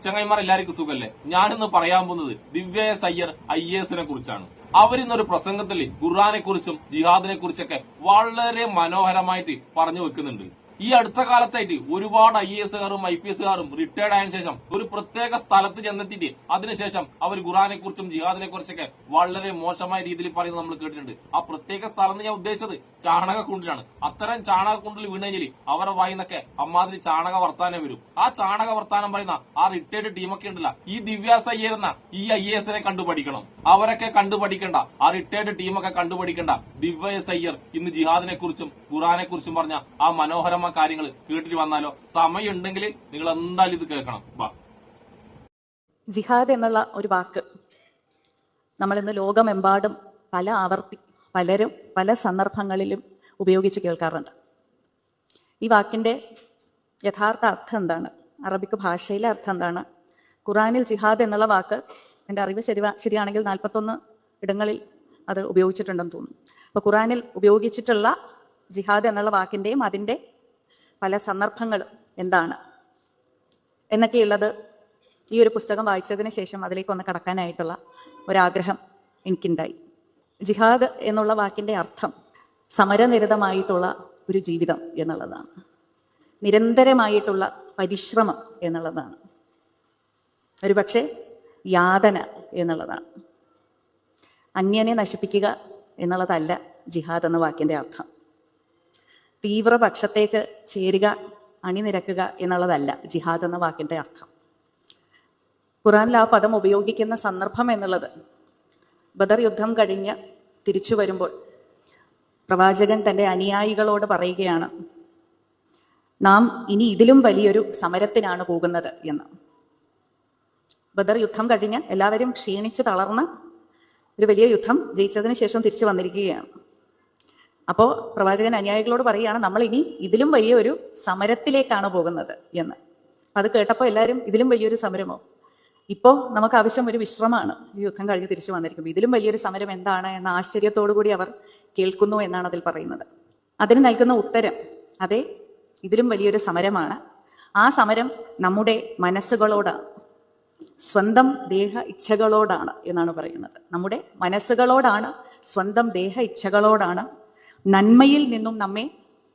ചങ്ങായിമാർ എല്ലാവർക്കും സുഖല്ലേ? ഞാനിന്ന് പറയാൻ പോകുന്നത് ദിവ്യ എസ് അയ്യർ IAS കുറിച്ചാണ്. അവരിന്നൊരു പ്രസംഗത്തിൽ ഖുർആനെ കുറിച്ചും ജിഹാദിനെ കുറിച്ചൊക്കെ വളരെ മനോഹരമായിട്ട് പറഞ്ഞു വെക്കുന്നുണ്ട്. ഈ അടുത്ത കാലത്തായിട്ട് ഒരുപാട് IAS കാരും IPS കാരും റിട്ടയർഡ് ആയതിനു ശേഷം ഒരു പ്രത്യേക സ്ഥലത്ത് ചെന്നെത്തിയിട്ട് അതിനുശേഷം അവർ ഖുർആനെ കുറിച്ചും ജിഹാദിനെ കുറിച്ചൊക്കെ വളരെ മോശമായ രീതിയിൽ പറയുന്നത് നമ്മൾ കേട്ടിട്ടുണ്ട്. ആ പ്രത്യേക സ്ഥലം ഞാൻ ഉദ്ദേശിച്ചത് ചാണകക്കുണ്ടിലാണ്. അത്തരം ചാണകക്കുണ്ടിൽ വീണേജിൽ അവരുടെ വായിന്നൊക്കെ അമ്മാതിരി ചാണക വർത്താനം വരും. ആ ചാണക വർത്താനം പറയുന്ന ആ റിട്ടയർഡ് ടീമൊക്കെ ഉണ്ടല്ല, ഈ ദിവ്യ എസ് അയ്യർ എന്ന ഈ IAS കണ്ടുപഠിക്കണം. അവരൊക്കെ കണ്ടുപഠിക്കണ്ട, ആ റിട്ടയർഡ് ടീമൊക്കെ കണ്ടുപഠിക്കണ്ട. ദിവ്യ എസ് അയ്യർ ഇന്ന് ജിഹാദിനെ കുറിച്ചും ഖുർആനെ കുറിച്ചും പറഞ്ഞ ആ മനോഹരമായ കാര്യങ്ങൾ കേട്ടിട്ട് വന്നാലോ? സമയം ഉണ്ടെങ്കിൽ നിങ്ങൾ എന്തായാലും ഇത് കേൾക്കണം. ജിഹാദ് എന്നുള്ള ഒരു വാക്ക് നമ്മളിന്ന് ലോകമെമ്പാടും പലരും പല സന്ദർഭങ്ങളിലും ഉപയോഗിച്ച് കേൾക്കാറുണ്ട്. ഈ വാക്കിന്റെ യഥാർത്ഥ അർത്ഥം എന്താണ്? അറബിക് ഭാഷയിലെ അർത്ഥം എന്താണ്? ഖുറാനിൽ ജിഹാദ് എന്നുള്ള വാക്ക് എൻ്റെ അറിവ് ശരിയാണെങ്കിൽ 41 ഇടങ്ങളിൽ അത് ഉപയോഗിച്ചിട്ടുണ്ടെന്ന് തോന്നുന്നു. അപ്പൊ ഖുറാനിൽ ഉപയോഗിച്ചിട്ടുള്ള ജിഹാദ് എന്നുള്ള വാക്കിന്റെയും അതിന്റെ പല സന്ദർഭങ്ങളും എന്താണ് എന്നൊക്കെയുള്ളത് ഈ ഒരു പുസ്തകം വായിച്ചതിന് ശേഷം അതിലേക്കൊന്ന് കടക്കാനായിട്ടുള്ള ഒരാഗ്രഹം എനിക്കുണ്ടായി. ജിഹാദ് എന്നുള്ള വാക്കിന്റെ അർത്ഥം സമരനിരതമായിട്ടുള്ള ഒരു ജീവിതം എന്നുള്ളതാണ്, നിരന്തരമായിട്ടുള്ള പരിശ്രമം എന്നുള്ളതാണ്, ഒരുപക്ഷെ യാതന എന്നുള്ളതാണ്. അന്യനെ നശിപ്പിക്കുക എന്നുള്ളതല്ല ജിഹാദ് എന്ന വാക്കിന്റെ അർത്ഥം. തീവ്രപക്ഷത്തേക്ക് ചേരുക, അണിനിരക്കുക എന്നുള്ളതല്ല ജിഹാദ് എന്ന വാക്കിന്റെ അർത്ഥം. ഖുറാനിൽ ആ പദം ഉപയോഗിക്കുന്ന സന്ദർഭം എന്നുള്ളത് ബദർ യുദ്ധം കഴിഞ്ഞ് തിരിച്ചു വരുമ്പോൾ പ്രവാചകൻ തന്റെ അനുയായികളോട് പറയുകയാണ്, നാം ഇനി ഇതിലും വലിയൊരു സമരത്തിനാണ് പോകുന്നത് എന്ന്. ബദർ യുദ്ധം കഴിഞ്ഞ് എല്ലാവരും ക്ഷീണിച്ച് തളർന്ന് ഒരു വലിയ യുദ്ധം ജയിച്ചതിന് ശേഷം തിരിച്ചു വന്നിരിക്കുകയാണ്. അപ്പോൾ പ്രവാചകൻ അനുയായികളോട് പറയുകയാണ്, നമ്മൾ ഇനി ഇതിലും വലിയൊരു സമരത്തിലേക്കാണ് പോകുന്നത് എന്ന്. അത് കേട്ടപ്പോൾ എല്ലാവരും ഇതിലും വലിയൊരു സമരമോ? ഇപ്പോൾ നമുക്ക് ആവശ്യം ഒരു വിശ്രമമാണ്. ഈ യുദ്ധം കഴിഞ്ഞ് തിരിച്ചു വന്നിരിക്കും, ഇതിലും വലിയൊരു സമരം എന്താണ് എന്ന ആശ്ചര്യത്തോടു കൂടി അവർ കേൾക്കുന്നു എന്നാണ് അതിൽ പറയുന്നത്. അതിന് നൽകുന്ന ഉത്തരം, അതെ, ഇതിലും വലിയൊരു സമരമാണ്. ആ സമരം നമ്മുടെ മനസ്സുകളോടാണ്, സ്വന്തം ദേഹ ഇച്ഛകളോടാണ് എന്നാണ് പറയുന്നത്. നമ്മുടെ മനസ്സുകളോടാണ്, സ്വന്തം ദേഹ ഇച്ഛകളോടാണ്, നന്മയിൽ നിന്നും നമ്മെ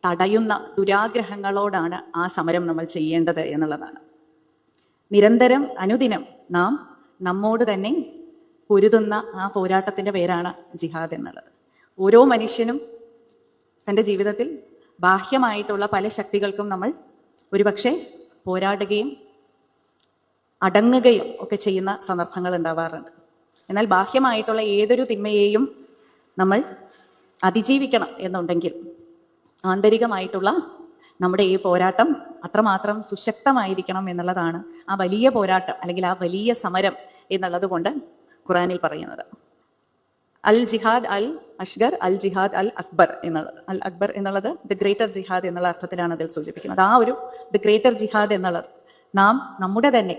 തടയുന്ന ദുരാഗ്രഹങ്ങളോടാണ് ആ സമരം നമ്മൾ ചെയ്യേണ്ടത് എന്നുള്ളതാണ്. നിരന്തരം അനുദിനം നാം നമ്മോട് തന്നെ പൊരുതുന്ന ആ പോരാട്ടത്തിന്റെ പേരാണ് ജിഹാദ് എന്നുള്ളത്. ഓരോ മനുഷ്യനും തൻ്റെ ജീവിതത്തിൽ ബാഹ്യമായിട്ടുള്ള പല ശക്തികൾക്കും നമ്മൾ ഒരുപക്ഷെ പോരാടുകയും അടങ്ങുകയും ഒക്കെ ചെയ്യുന്ന സന്ദർഭങ്ങൾ ഉണ്ടാവാറുണ്ട്. എന്നാൽ ബാഹ്യമായിട്ടുള്ള ഏതൊരു തിന്മയെയും നമ്മൾ അതിജീവിക്കണം എന്നുണ്ടെങ്കിൽ ആന്തരികമായിട്ടുള്ള നമ്മുടെ ഈ പോരാട്ടം അത്രമാത്രം സുശക്തമായിരിക്കണം എന്നുള്ളതാണ് ആ വലിയ പോരാട്ടം അല്ലെങ്കിൽ ആ വലിയ സമരം എന്നുള്ളത് കൊണ്ട് ഖുറാനിൽ പറയുന്നത്. അൽ ജിഹാദ് അൽ അഷ്ഗർ, അൽ ജിഹാദ് അൽ അക്ബർ എന്നുള്ളത്. അൽ അക്ബർ എന്നുള്ളത് ദി ഗ്രേറ്റർ ജിഹാദ് എന്നുള്ള അർത്ഥത്തിലാണ് അതിൽ സൂചിപ്പിക്കുന്നത്. ആ ഒരു ദി ഗ്രേറ്റർ ജിഹാദ് എന്നുള്ളത് നാം നമ്മുടെ തന്നെ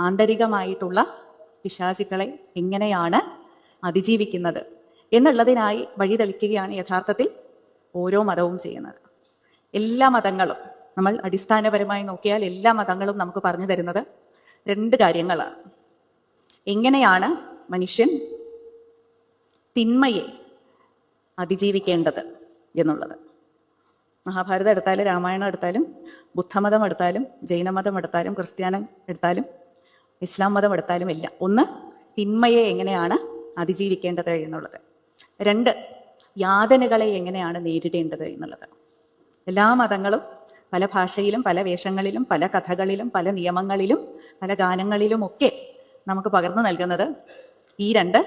ആന്തരികമായിട്ടുള്ള പിശാചുക്കളെ എങ്ങനെയാണ് അതിജീവിക്കുന്നത് എന്നുള്ളതിനായി വഴിതെളിക്കുകയാണ് യഥാർത്ഥത്തിൽ ഓരോ മതവും ചെയ്യുന്നത്. എല്ലാ മതങ്ങളും നമ്മൾ അടിസ്ഥാനപരമായി നോക്കിയാൽ എല്ലാ മതങ്ങളും നമുക്ക് പറഞ്ഞു തരുന്നത് 2 കാര്യങ്ങളാണ്. എങ്ങനെയാണ് മനുഷ്യൻ തിന്മയെ അതിജീവിക്കേണ്ടത് എന്നുള്ളത്. മഹാഭാരതം എടുത്താലും രാമായണം എടുത്താലും ബുദ്ധമതം എടുത്താലും ജൈനമതം എടുത്താലും ക്രിസ്ത്യാനം എടുത്താലും ഇസ്ലാം മതം എടുത്താലും എല്ലാം ഒന്ന്, തിന്മയെ എങ്ങനെയാണ് അതിജീവിക്കേണ്ടത് എന്നുള്ളത്. 2, യാതനകളെ എങ്ങനെയാണ് നേരിടേണ്ടത് എന്നുള്ളത്. എല്ലാ മതങ്ങളും പല ഭാഷയിലും പല വേഷങ്ങളിലും പല കഥകളിലും പല നിയമങ്ങളിലും പല ഗാനങ്ങളിലും ഒക്കെ നമുക്ക് പകർന്നു നൽകുന്നത് ഈ 2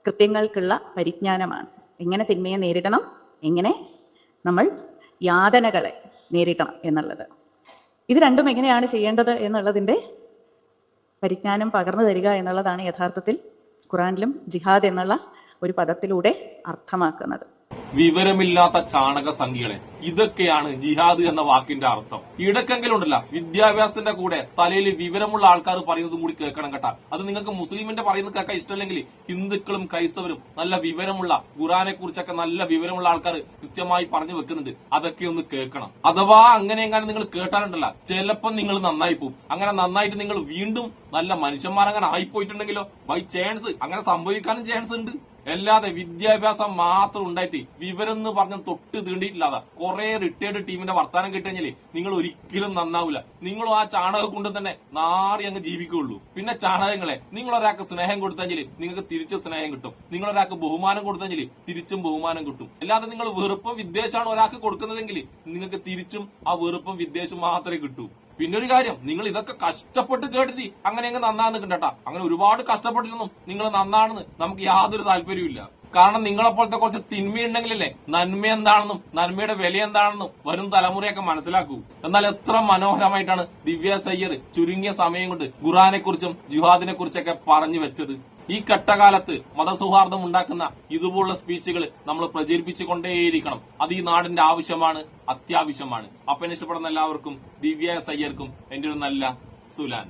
കൃത്യങ്ങൾക്കുള്ള പരിജ്ഞാനമാണ്. എങ്ങനെ തിന്മയെ നേരിടണം, എങ്ങനെ നമ്മൾ യാതനകളെ നേരിടണം എന്നുള്ളത്. ഇത് രണ്ടും എങ്ങനെയാണ് ചെയ്യേണ്ടത് എന്നുള്ളതിൻ്റെ പരിജ്ഞാനം പകർന്നു തരിക എന്നുള്ളതാണ് യഥാർത്ഥത്തിൽ ഖുറാനിലും ജിഹാദ് എന്നുള്ള ഒരു പദത്തിലൂടെ അർത്ഥമാക്കുന്നത്. വിവരമില്ലാത്ത ചാണക സംഖ്യകളെ, ഇതൊക്കെയാണ് ജിഹാദ് എന്ന വാക്കിന്റെ അർത്ഥം. ഇടക്കെങ്കിലും ഉണ്ടല്ല വിദ്യാഭ്യാസത്തിന്റെ കൂടെ തലയിൽ വിവരമുള്ള ആൾക്കാർ പറയുന്നതും കൂടി കേൾക്കണം കേട്ടാ. അത് നിങ്ങൾക്ക് മുസ്ലിമിന്റെ പറയുന്നത് കേൾക്കാൻ ഇഷ്ടമല്ലെങ്കിൽ ഹിന്ദുക്കളും ക്രൈസ്തവരും നല്ല വിവരമുള്ള ഖുറാനെ കുറിച്ചൊക്കെ നല്ല വിവരമുള്ള ആൾക്കാർ കൃത്യമായി പറഞ്ഞു വെക്കുന്നുണ്ട്. അതൊക്കെ ഒന്ന് കേൾക്കണം. അഥവാ അങ്ങനെ എങ്ങനെ നിങ്ങൾ കേട്ടാലുണ്ടല്ല ചിലപ്പോൾ നിങ്ങൾ നന്നായി പോകും. അങ്ങനെ നന്നായിട്ട് നിങ്ങൾ വീണ്ടും നല്ല മനുഷ്യന്മാരങ്ങനെ ആയിപ്പോയിട്ടുണ്ടെങ്കിലോ ബൈ ചാൻസ് അങ്ങനെ സംഭവിക്കാനും ചാൻസ് ഉണ്ട്. അല്ലാതെ വിദ്യാഭ്യാസം മാത്രം ഉണ്ടായിട്ട് വിവരം എന്ന് പറഞ്ഞ തൊട്ട് തീണ്ടിയിട്ടില്ലാതെ കുറെ റിട്ടയർഡ് ടീമിന്റെ വർത്താനം കിട്ടുകഴിഞ്ഞാല് നിങ്ങൾ ഒരിക്കലും നന്നാവില്ല. നിങ്ങളും ആ ചാണകം കൊണ്ട് തന്നെ നാറി അങ്ങ് ജീവിക്കുള്ളൂ. പിന്നെ ചാണകങ്ങളെ, നിങ്ങൾ ഒരാൾക്ക് സ്നേഹം കൊടുത്തെങ്കിൽ നിങ്ങൾക്ക് തിരിച്ച് സ്നേഹം കിട്ടും. നിങ്ങൾ ഒരാൾക്ക് ബഹുമാനം കൊടുത്തെങ്കിൽ തിരിച്ചും ബഹുമാനം കിട്ടും. അല്ലാതെ നിങ്ങൾ വെറുപ്പും വിദ്വേഷമാണ് ഒരാൾക്ക് കൊടുക്കുന്നതെങ്കിൽ നിങ്ങൾക്ക് തിരിച്ചും ആ വെറുപ്പും വിദ്വേഷവും മാത്രമേ കിട്ടൂ. പിന്നെ ഒരു കാര്യം, നിങ്ങൾ ഇതൊക്കെ കഷ്ടപ്പെട്ട് കേട്ടിട്ട് അങ്ങനെ അങ്ങ് നന്നാന്ന് കിട്ടട്ടാ. അങ്ങനെ ഒരുപാട് കഷ്ടപ്പെട്ടിട്ടൊന്നും നിങ്ങൾ നന്നാണെന്ന് നമുക്ക് യാതൊരു താല്പര്യമില്ല. കാരണം നിങ്ങളെപ്പോലത്തെ കുറച്ച് തിന്മയുണ്ടെങ്കിലല്ലേ നന്മ എന്താണെന്നും നന്മയുടെ വില എന്താണെന്നും വരും തലമുറയൊക്കെ മനസ്സിലാക്കൂ. എന്നാൽ എത്ര മനോഹരമായിട്ടാണ് ദിവ്യ സയ്യർ ചുരുങ്ങിയ സമയം കൊണ്ട് ഖുറാനെ കുറിച്ചും ജിഹാദിനെ കുറിച്ചൊക്കെ പറഞ്ഞു വെച്ചത്. ഈ കട്ടകാലത്ത് മതസൗഹാർദ്ദം ഉണ്ടാക്കുന്ന ഇതുപോലുള്ള സ്പീച്ചുകൾ നമ്മൾ പ്രചരിപ്പിച്ചുകൊണ്ടേയിരിക്കണം. അത് ഈ നാടിന്റെ ആവശ്യമാണ്, അത്യാവശ്യമാണ്. അപ്പൊ ഇഷ്ടപ്പെടുന്ന എല്ലാവർക്കും ദിവ്യ സയ്യർക്കും എന്റെ ഒരു നല്ല സുലാൻ.